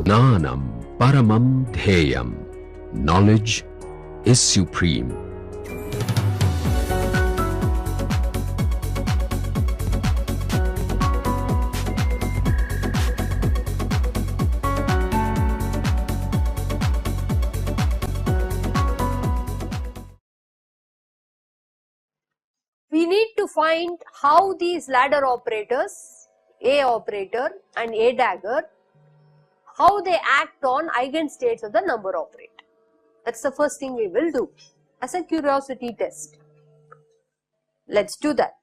Jnanam paramam dheyam. Knowledge is supreme. We need to find how these ladder operators, A operator and A dagger, how they act on eigenstates of the number operator. That's the first thing we will do as a curiosity test. Let's do that.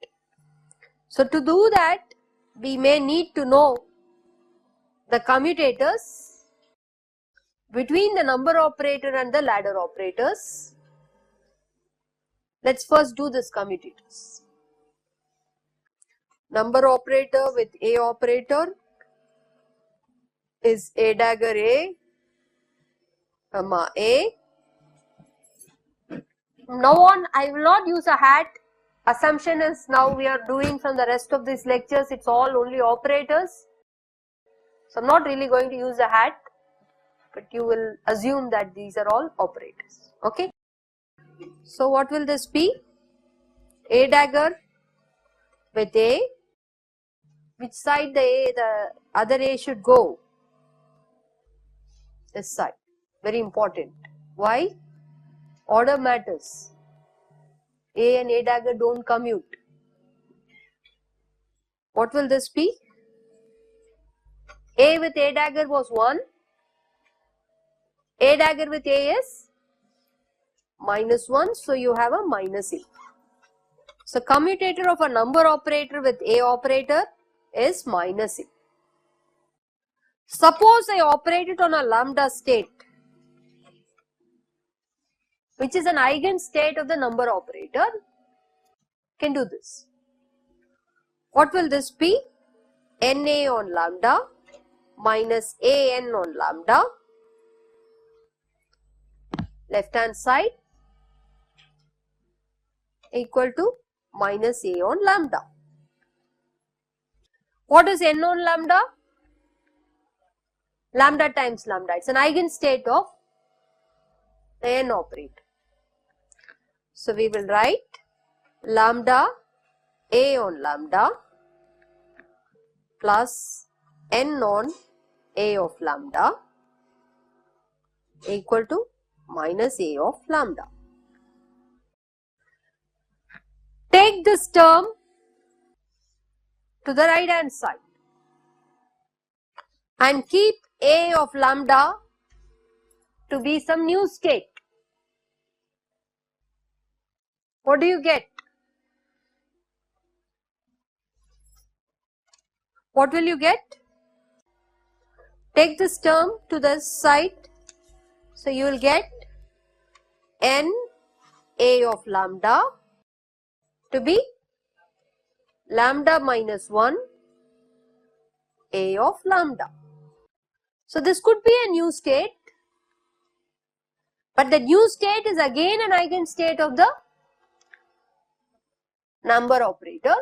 So to do that, we may need to know the commutators between the number operator and the ladder operators. Let's first do this commutators. Number operator with A operator is A dagger A, comma A. Now on, I will not use a hat. Assumption is now we are doing from the rest of these lectures, it's all only operators. So I'm not really going to use a hat, but you will assume that these are all operators. Okay. So what will this be? A dagger with A. Which side the other A should go? This side. Very important. Why? Order matters. A and A dagger don't commute. What will this be? A with A dagger was 1. A dagger with A is -1. So you have a minus A. So commutator of a number operator with A operator is minus A. Suppose I operate it on a lambda state, which is an eigenstate of the number operator, can do this. What will this be? Na on lambda minus an on lambda, left hand side, equal to minus a on lambda. What is n on lambda? Lambda times lambda. It's an eigenstate of the n operator. So we will write lambda a on lambda plus n on a of lambda equal to minus a of lambda. Take this term to the right hand side and keep a of lambda to be some new state. What do you get? What will you get? Take this term to the side. So you will get n a of lambda to be lambda minus 1 a of lambda. So this could be a new state, but the new state is again an eigenstate of the number operator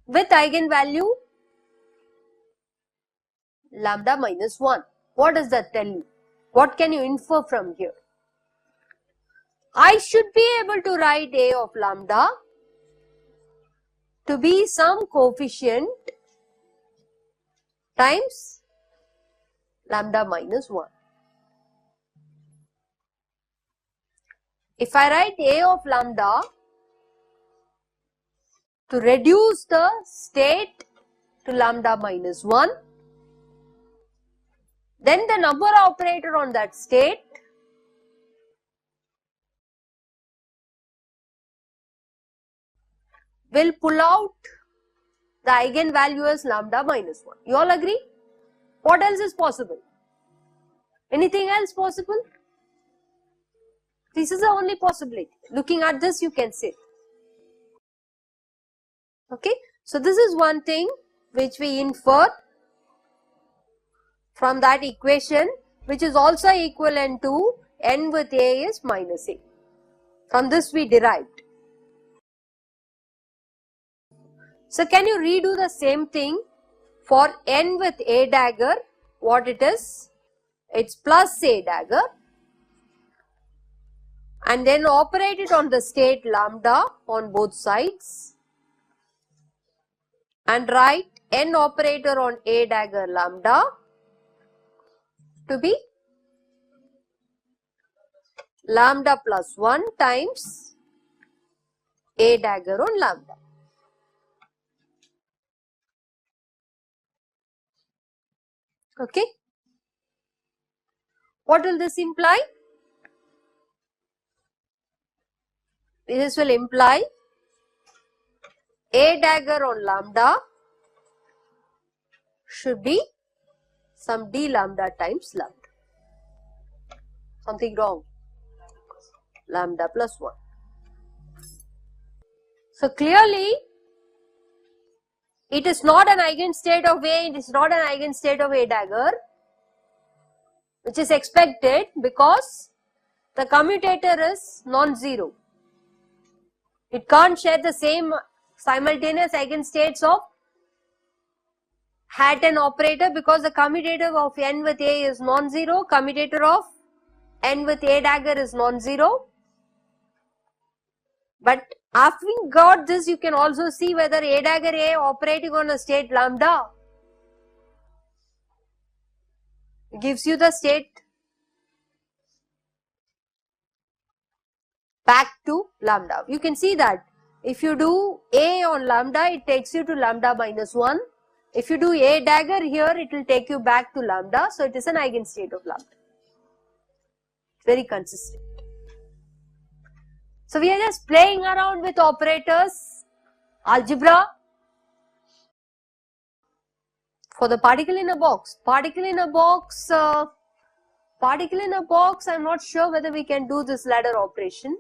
with eigenvalue lambda minus 1. What does that tell you? What can you infer from here? I should be able to write a of lambda to be some coefficient times lambda minus 1. If I write a of lambda to reduce the state to lambda minus 1, then the number operator on that state will pull out the eigenvalue as lambda minus 1. You all agree? What else is possible? Anything else possible? This is the only possibility. Looking at this, you can say. Okay, so this is one thing which we infer from that equation, which is also equivalent to n with a is minus a. From this we derived. So can you redo the same thing for n with a dagger what it is? It's plus A dagger, and then operate it on the state lambda on both sides and write N operator on A dagger lambda to be lambda plus 1 times A dagger on lambda. Okay. What will this imply? This will imply A dagger on lambda should be some d lambda times lambda. Something wrong. Lambda plus 1. So clearly, it is not an eigenstate of A, it is not an eigenstate of A dagger, which is expected because the commutator is non-zero. It can't share the same simultaneous eigenstates of hat and operator because the commutator of N with A is non-zero, commutator of N with A dagger is non-zero. But after we got this, you can also see whether A dagger A operating on a state lambda gives you the state back to lambda. You can see that if you do A on lambda, it takes you to lambda minus 1. If you do A dagger here, it will take you back to lambda. So it is an eigenstate of lambda. Very consistent. So we are just playing around with operators, algebra. For the particle in a box, I'm not sure whether we can do this ladder operation,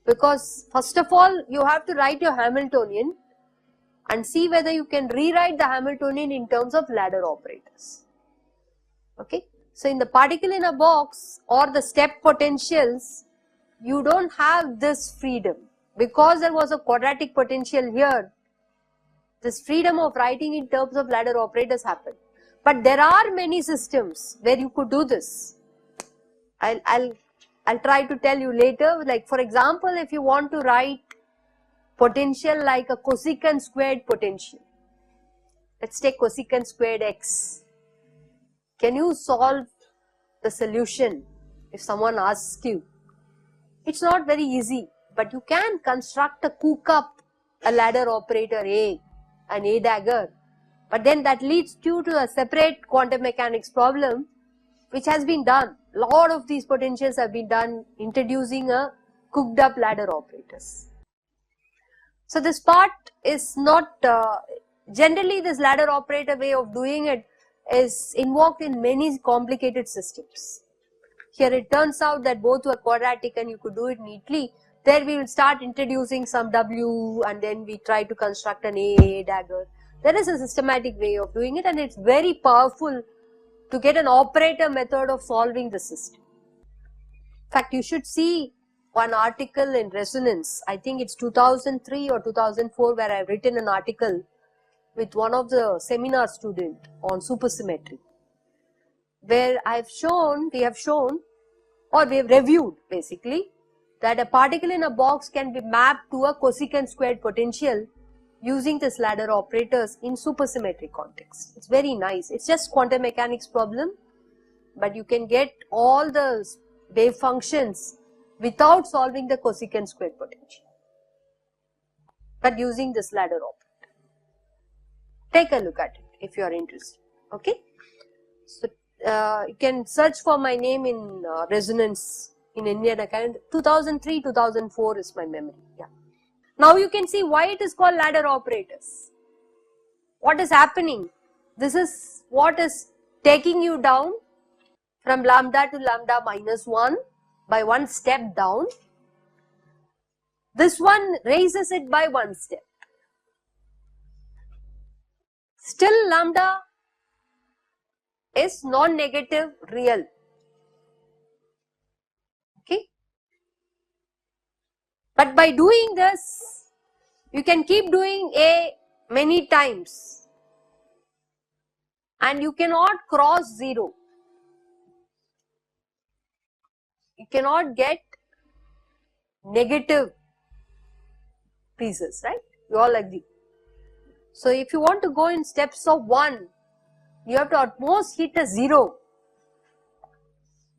because first of all you have to write your Hamiltonian and see whether you can rewrite the Hamiltonian in terms of ladder operators. Okay, so in the particle in a box or the step potentials, you don't have this freedom because there was a quadratic potential here. This freedom of writing in terms of ladder operators happened. But there are many systems where you could do this. I'll try to tell you later. Like for example, if you want to write potential like a cosecant squared potential, let's take cosecant squared x. Can you solve the solution if someone asks you? It's not very easy, but you can construct a cook up a ladder operator A and A dagger, but then that leads you to a separate quantum mechanics problem, which has been done. A lot of these potentials have been done introducing a cooked up ladder operators. So this part is not, generally this ladder operator way of doing it is invoked in many complicated systems. Here it turns out that both were quadratic and you could do it neatly. There we will start introducing some W and then we try to construct an A dagger. There is a systematic way of doing it and it's very powerful to get an operator method of solving the system. In fact, you should see one article in Resonance. I think it's 2003 or 2004 where I've written an article with one of the seminar students on supersymmetry, where we have reviewed basically that a particle in a box can be mapped to a cosecant squared potential using this ladder operators in supersymmetric context. It's very nice. It's just quantum mechanics problem, but you can get all the wave functions without solving the cosecant squared potential, but using this ladder operator. Take a look at it if you are interested. Okay, so you can search for my name in Resonance in Indian Academy. 2003, 2004 is my memory. Yeah. Now you can see why it is called ladder operators. What is happening? This is what is taking you down from lambda to lambda minus 1 by one step down. This one raises it by one step. Still lambda is non-negative real. Okay. But by doing this, you can keep doing A many times. and you cannot cross 0. You cannot get negative pieces, right? You all agree. So if you want to go in steps of 1, you have to at most hit a 0.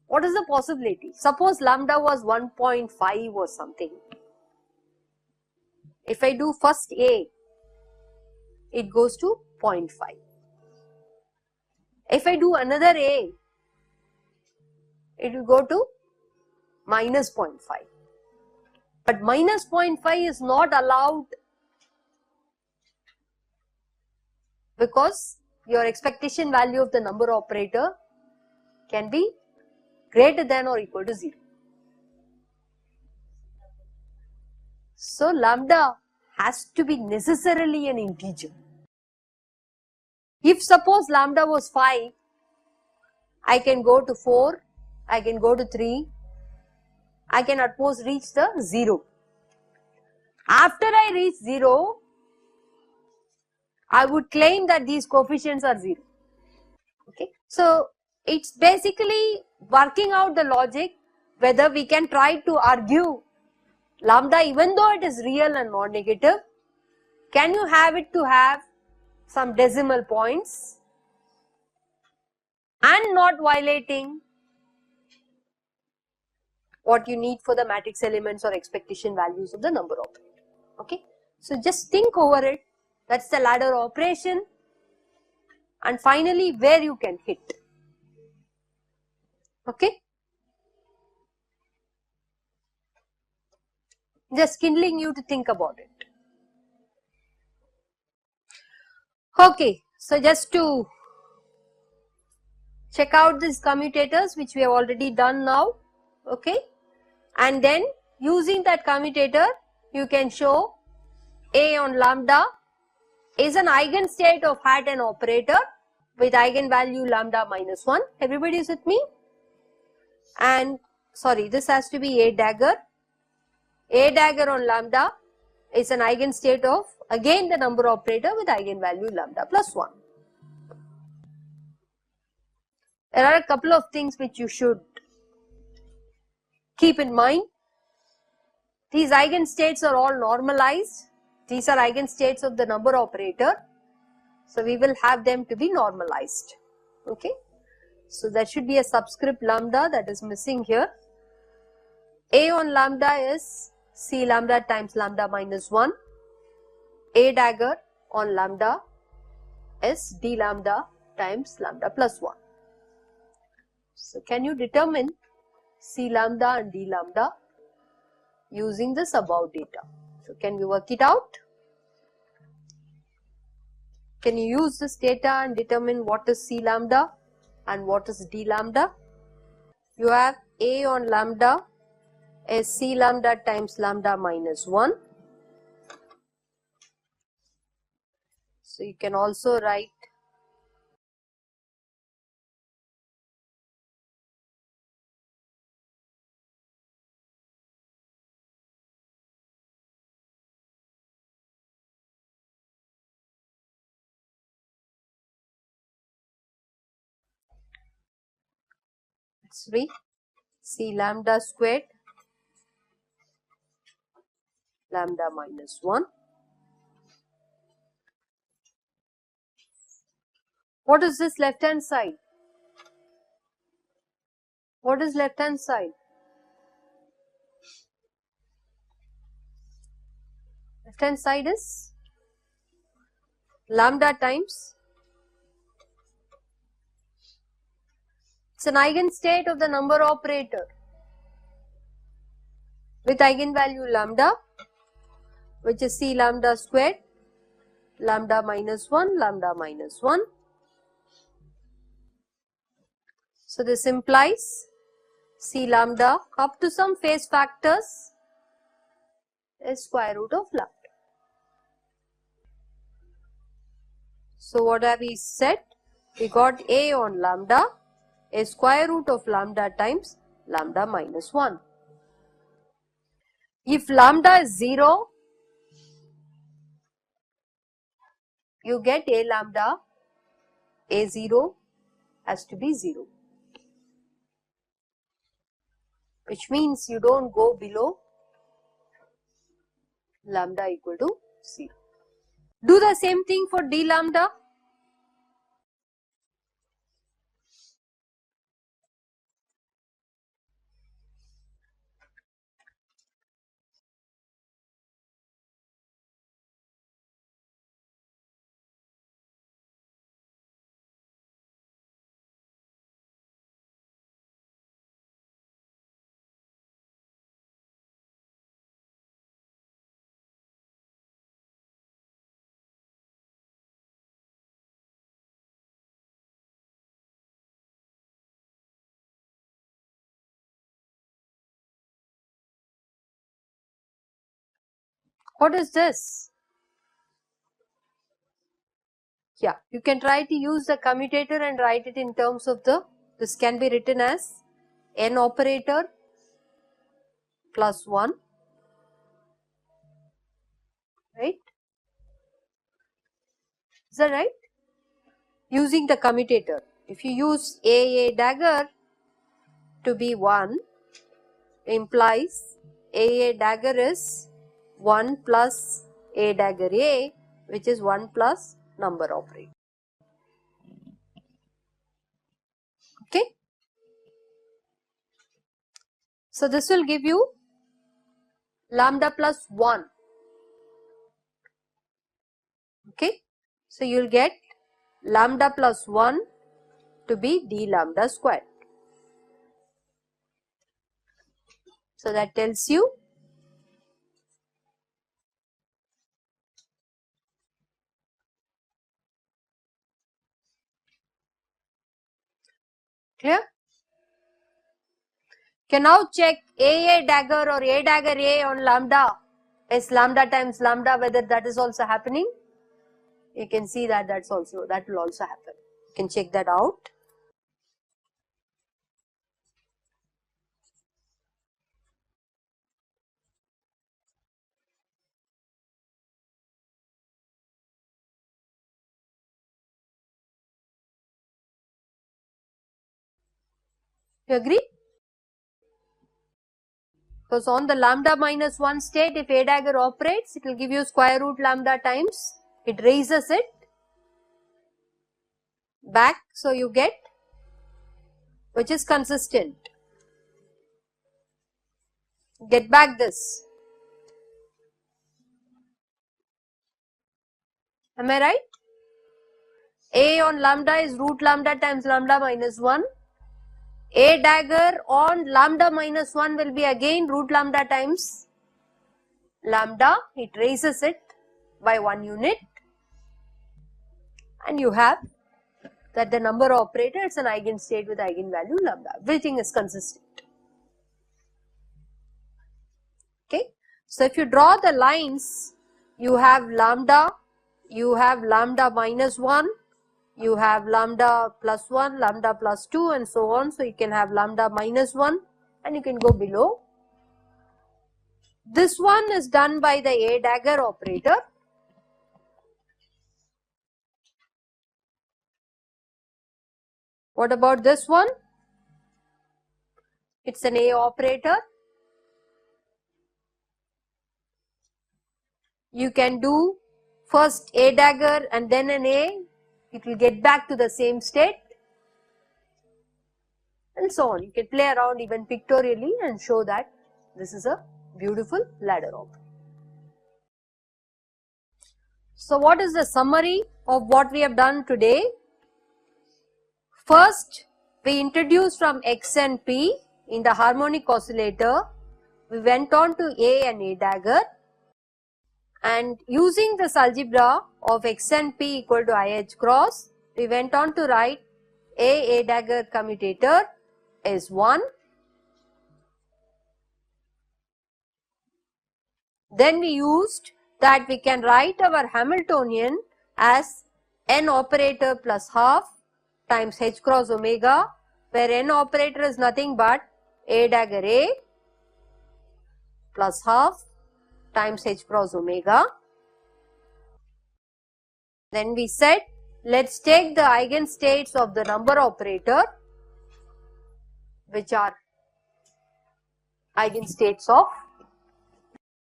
What is the possibility? Suppose lambda was 1.5 or something. If I do first A, it goes to 0.5. If I do another A, it will go to minus 0.5. But minus 0.5 is not allowed because your expectation value of the number operator can be greater than or equal to 0. So lambda has to be necessarily an integer. If suppose lambda was 5, I can go to 4, I can go to 3, I can at most reach the 0. After I reach 0, I would claim that these coefficients are 0. Okay. So it's basically working out the logic whether we can try to argue lambda, even though it is real and non-negative, can you have it to have some decimal points and not violating what you need for the matrix elements or expectation values of the number operator. Okay. So just think over it. That's the ladder operation, and finally where you can hit. Okay. Just kindling you to think about it. Okay. So just to check out these commutators which we have already done now. Okay. And then using that commutator you can show A on lambda is an eigenstate of hat and operator with eigenvalue lambda minus 1. Everybody is with me? And sorry, this has to be A dagger. A dagger on lambda is an eigenstate of again the number operator with eigenvalue lambda plus 1. There are a couple of things which you should keep in mind. These eigenstates are all normalized. These are eigenstates of the number operator. So we will have them to be normalized. Okay. So there should be a subscript lambda that is missing here. A on lambda is C lambda times lambda minus 1. A dagger on lambda is D lambda times lambda plus 1. So can you determine C lambda and D lambda using this above data? So can we work it out? Can you use this data and determine what is C lambda and what is D lambda? You have A on lambda is C lambda times lambda minus 1. So you can also write C lambda squared lambda minus 1. What is this left hand side? What is left hand side? Left hand side is lambda times, it's an eigenstate of the number operator with eigenvalue lambda, which is C lambda squared lambda minus 1 lambda minus 1. So this implies C lambda up to some phase factors is square root of lambda. So what have we said? We got A on lambda is square root of lambda times lambda minus 1. If lambda is 0, you get A lambda A0 has to be 0, which means you don't go below lambda equal to 0. Do the same thing for d lambda. What is this? Yeah, you can try to use the commutator and write it in terms of this can be written as n operator plus 1, right? Is that right? Using the commutator. If you use a dagger to be 1, implies a dagger is 1 plus a dagger a, which is 1 plus number operator. Okay. So this will give you lambda plus 1. Okay. So you will get lambda plus 1 to be d lambda squared. So that tells you clear? Can now check a dagger or a dagger a on lambda is lambda times lambda, whether that is also happening. You can see that that will also happen. You can check that out. You agree? Because on the lambda minus 1 state, if a dagger operates, it will give you square root lambda times, it raises it back, so you get, which is consistent. Get back this. Am I right? A on lambda is root lambda times lambda minus 1. A dagger on lambda minus 1 will be again root lambda times lambda. It raises it by 1 unit. And you have that the number operator is an eigenstate with eigenvalue lambda. Everything is consistent. Okay. So if you draw the lines, you have lambda minus 1, you have lambda plus 1, lambda plus 2 and so on. So you can have lambda minus 1 and you can go below. This one is done by the a dagger operator. What about this one? It's an a operator. You can do first a dagger and then an a. It will get back to the same state and so on. You can play around even pictorially and show that this is a beautiful ladder operator. So what is the summary of what we have done today? First, we introduced from X and P in the harmonic oscillator. We went on to A and A dagger, and using this algebra of X and P equal to IH cross, we went on to write A dagger commutator is 1. Then we used that we can write our Hamiltonian as n operator plus half times h cross omega, where n operator is nothing but a dagger a plus half times h cross omega. Then we said let's take the eigenstates of the number operator, which are eigenstates of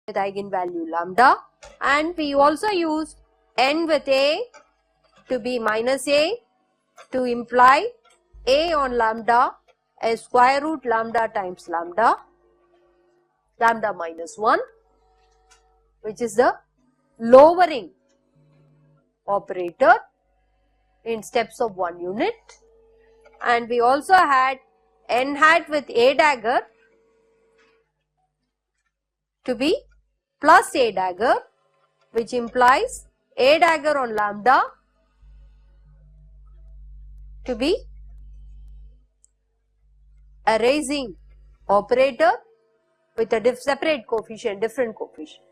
with eigenvalue lambda, and we also use n with a to be minus a to imply a on lambda as square root lambda times lambda, lambda minus 1, which is the lowering operator in steps of 1 unit. And we also had n hat with a dagger to be plus a dagger, which implies a dagger on lambda to be a raising operator with a separate coefficient, different coefficient.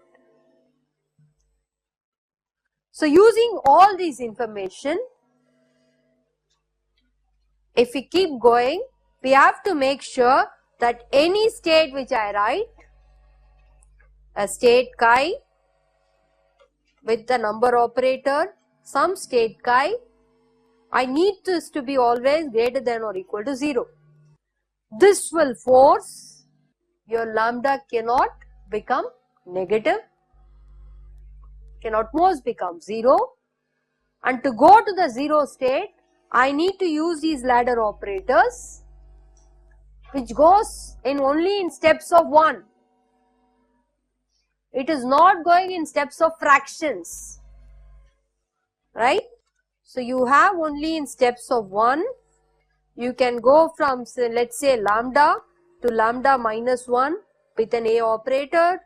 So using all these information, if we keep going, we have to make sure that any state which I write, a state chi with the number operator, some state chi, I need this to be always greater than or equal to 0. This will force your lambda cannot become negative, cannot most become 0, and to go to the 0 state, I need to use these ladder operators, which goes in only in steps of 1. It is not going in steps of fractions, right? So you have only in steps of 1. You can go from, say, let's say lambda to lambda minus 1 with an a operator,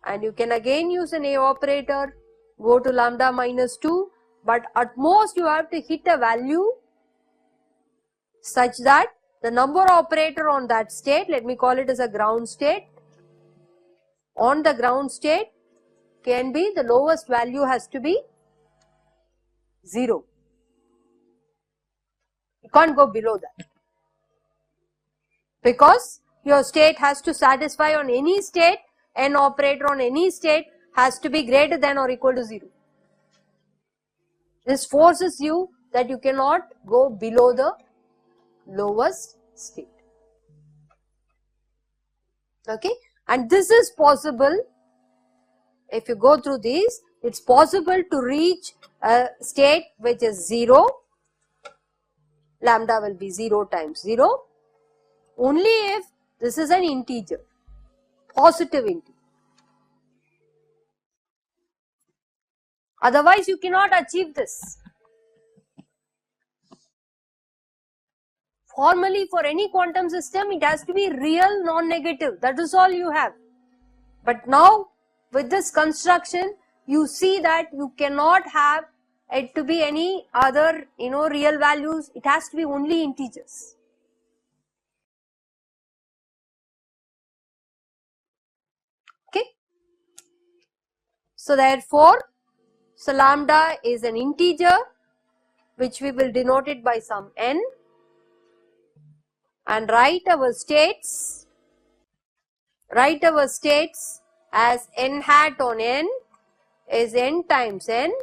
and you can again use an a operator, go to lambda minus 2, but at most you have to hit a value such that the number operator on that state, let me call it as a ground state, on the ground state can be, the lowest value has to be 0. You can't go below that, because your state has to satisfy on any state, n operator on any state has to be greater than or equal to 0. This forces you that you cannot go below the lowest state. Okay, and this is possible. If you go through these, it's possible to reach a state which is 0, lambda will be 0 times 0, only if this is an integer, positive integer. Otherwise you cannot achieve this. Formally, for any quantum system, it has to be real non-negative. That is all you have. But now with this construction, you see that you cannot have it to be any other, real values. It has to be only integers. Okay. So therefore, so lambda is an integer which we will denote it by some n, and write our states as n hat on n is n times n,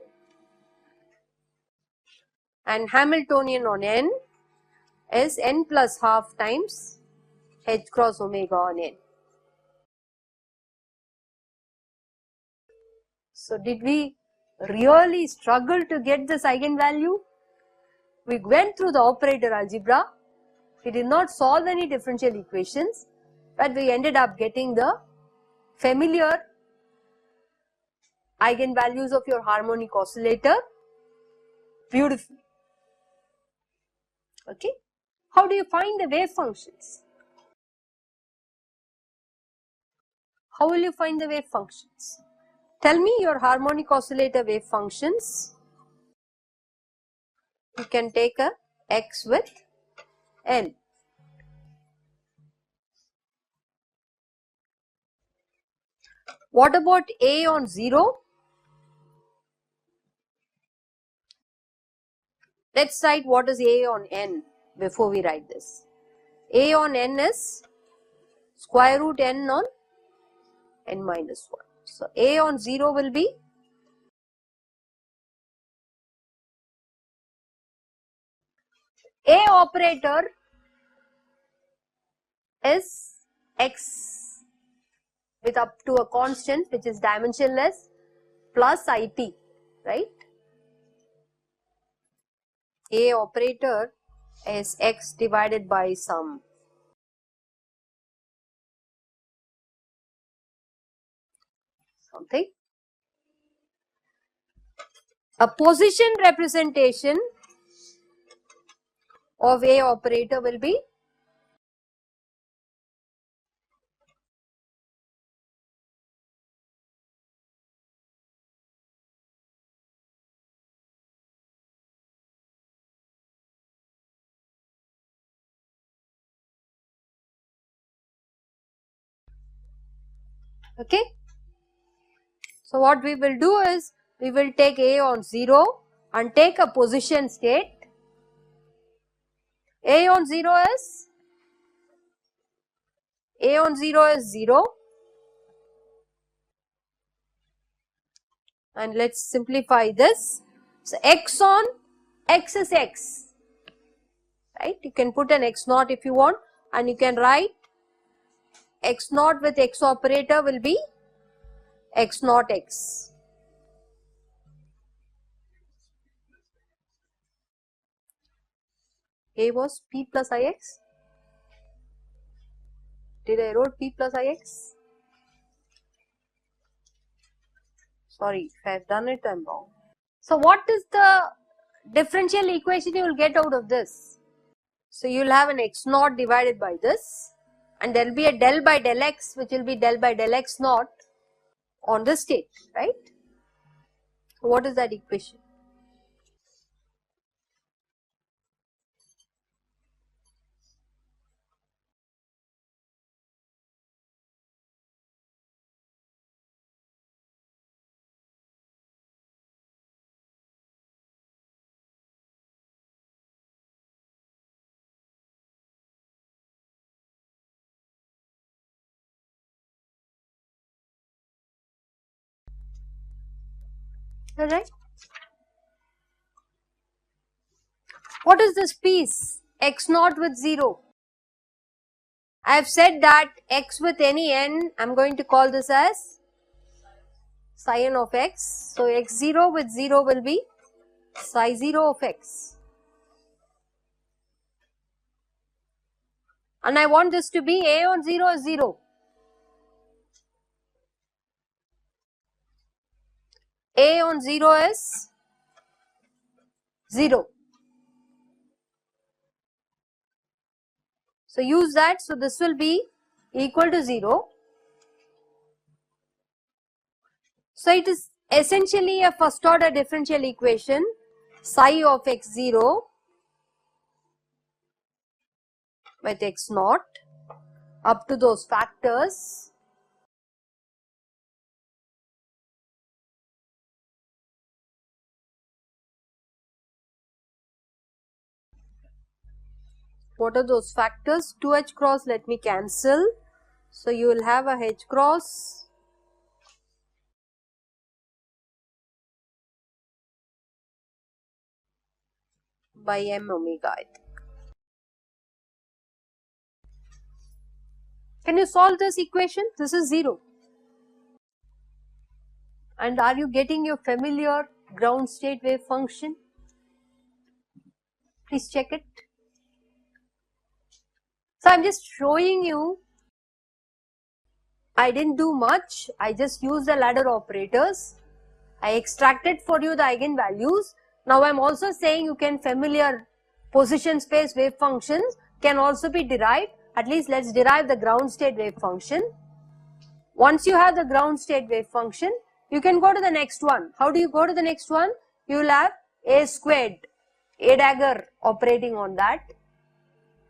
and Hamiltonian on n is n plus half times h cross omega on n. So did we really struggle to get this eigenvalue? We went through the operator algebra. We did not solve any differential equations, but we ended up getting the familiar eigenvalues of your harmonic oscillator beautifully. Okay. How do you find the wave functions? How will you find the wave functions? Tell me your harmonic oscillator wave functions. You can take a x with n. What about a on 0? Let's write what is a on n before we write this. A on n is square root n on n minus 1. So a on 0 will be A operator is X with up to a constant which is dimensionless plus IP, right? A operator is X divided by some something. A position representation of A operator will be okay. So what we will do is we will take A on 0 and take a position state. A on 0 is 0 and let's simplify this. So X on X is X, right? You can put an X naught if you want and you can write X naught with X operator will be X naught X. A was P plus Ix. Did I wrote P plus Ix? Sorry, if I have done it, I am wrong. So what is the differential equation you will get out of this? So you will have an X naught divided by this and there will be a del by del X which will be del by del X naught on this state, right? What is that equation? Alright. What is this piece? X naught with 0. I have said that X with any n, I am going to call this as psi n of X. So X0 with 0 will be psi 0 of X. And I want this to be A on 0 is 0. A on 0 is 0. So use that. So this will be equal to 0. So it is essentially a first order differential equation psi of X0 with X naught up to those factors. What are those factors? 2H cross, let me cancel. So you will have a H cross by M omega, I think. Can you solve this equation? This is 0. And are you getting your familiar ground state wave function? Please check it. So I am just showing you, I didn't do much, I just used the ladder operators. I extracted for you the eigenvalues. Now I am also saying you can familiar position space wave functions can also be derived. At least let us derive the ground state wave function. Once you have the ground state wave function, you can go to the next one. How do you go to the next one? You will have A squared, A dagger operating on that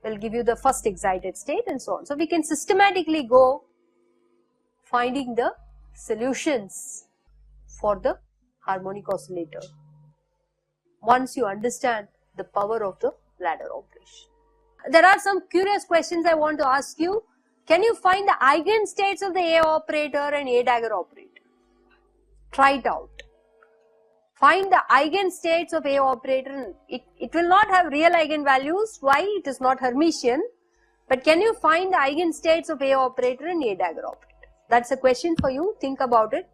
will give you the first excited state and so on. So we can systematically go finding the solutions for the harmonic oscillator once you understand the power of the ladder operation. There are some curious questions I want to ask you. Can you find the eigenstates of the A operator and A dagger operator? Try it out. Find the eigenstates of A operator. It will not have real eigenvalues. Why? It is not Hermitian. But can you find the eigenstates of A operator and A dagger operator? That's a question for you. Think about it.